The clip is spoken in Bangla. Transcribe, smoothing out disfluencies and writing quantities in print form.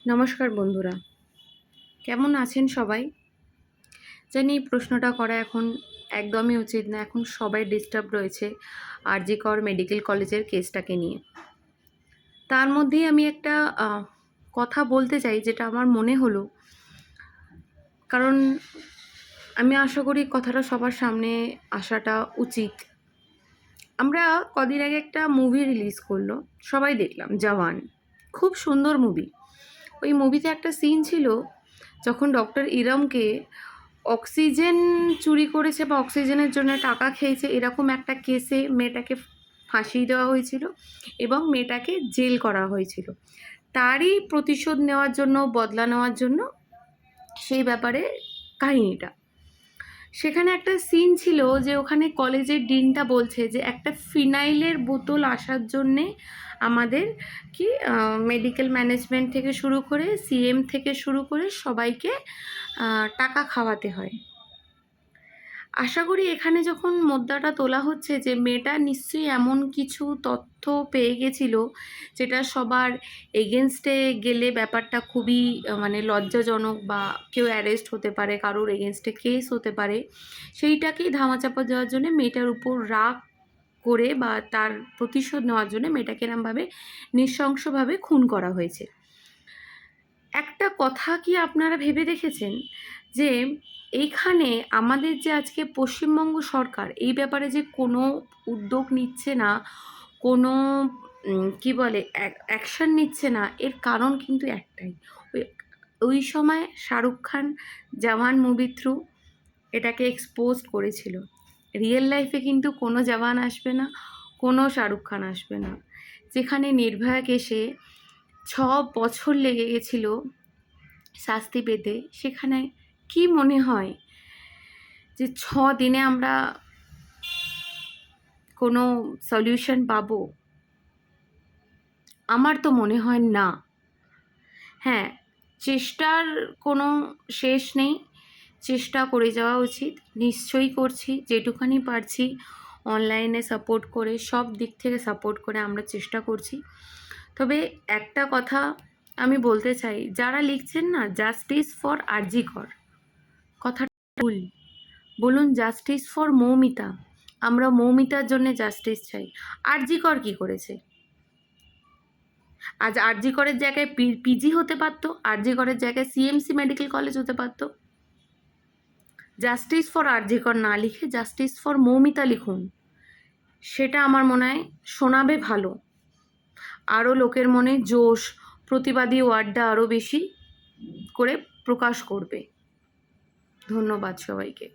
নমস্কার বন্ধুরা, কেমন আছেন সবাই? জানি এই প্রশ্নটা করা এখন একদমই উচিত না। এখন সবাই ডিস্টার্ব রয়েছে আরজি কর মেডিকেল কলেজের কেসটাকে নিয়ে। তার মধ্যেই আমি একটা কথা বলতে চাই, যেটা আমার মনে হলো। কারণ আমি আশা করি কথাটা সবার সামনে আসাটা উচিত। আমরা কদিন আগে একটা মুভি রিলিজ করলো, সবাই দেখলাম, জওয়ান। খুব সুন্দর মুভি। ওই মুভিতে একটা সিন ছিল, যখন ডক্টর ইরমকে অক্সিজেন চুরি করেছে বা অক্সিজেনের জন্য টাকা খেয়েছে এরকম একটা কেসে মেয়েটাকে ফাঁসিয়ে দেওয়া হয়েছিল এবং মেয়েটাকে জেল করা হয়েছিল। তারই প্রতিশোধ নেওয়ার জন্য, বদলা নেওয়ার জন্য সেই ব্যাপারে কাহিনীটা। সেখানে একটা সিন ছিল যে ওখানে কলেজের ডিনটা বলছে যে একটা ফিনাইলের বোতল আসার জন্যে আমাদের কি মেডিকেল ম্যানেজমেন্ট থেকে শুরু করে সিএম থেকে শুরু করে সবাইকে টাকা খাওয়াতে হয়। আশা করি এখানে যখন মুদ্রাটা তোলা হচ্ছে যে মেয়েটা নিশ্চয়ই এমন কিছু তথ্য পেয়ে গেছিল যেটা সবার এগেনস্টে গেলে ব্যাপারটা খুবই মানে লজ্জাজনক, বা কেউ অ্যারেস্ট হতে পারে, কারোর এগেনস্টে কেস হতে পারে। সেইটাকেই ধামাচাপা দেওয়ার জন্য মেয়েটার উপর রাগ করে বা তার প্রতিশোধ নেওয়ার জন্য মেয়েটাকে এরমভাবে নৃশংসভাবে খুন করা হয়েছে। একটা কথা কি আপনারা ভেবে দেখেছেন যে এইখানে আমাদের যে আজকে পশ্চিমবঙ্গ সরকার এই ব্যাপারে যে কোনো উদ্যোগ নিচ্ছে না, কোনো কি বলে অ্যাকশন নিচ্ছে না, এর কারণ কিন্তু একটাই। ওই ওই সময় শাহরুখ খান জওয়ান মুভি থ্রু এটাকে এক্সপোজ করেছিল। রিয়েল লাইফে কিন্তু কোনো জওয়ান আসবে না, কোনো শাহরুখ খান আসবে না। যেখানে নির্ভয়া কেসে 6 বছর লেগে গেছিল শাস্তি পেতে, সেখানে কি মনে হয় যে 6 দিনে আমরা কোনো সলিউশন পাবো? আমার তো মনে হয় না। হ্যাঁ, চেষ্টার কোনো শেষ নেই, চেষ্টা করে যাওয়া উচিত। নিশ্চয়ই করছি, যেটুখানি পারছি অনলাইনে সাপোর্ট করে, সব দিক থেকে সাপোর্ট করে আমরা চেষ্টা করছি। তবে একটা কথা আমি বলতে চাই, যারা লিখছেন না জাস্টিস ফর আরজি কর, কথাটা ভুল। বলুন জাস্টিস ফর মৌমিতা। আমরা মৌমিতার জন্য জাস্টিস চাই। আরজি কর কী করেছে? আজ আরজি করের জায়গায় পিজি হতে পারতো, আরজি করের জায়গায় সিএমসি মেডিকেল কলেজ হতে পারতো। জাস্টিস ফর আরজি কর না লিখে জাস্টিস ফর মৌমিতা লিখুন, সেটা আমার মনে হয় শোনাবে ভালো। আরও লোকের মনে জোশ, প্রতিবাদী ওয়ার্ডটা আরও বেশি করে প্রকাশ করবে। ধন্যবাদ সবাইকে।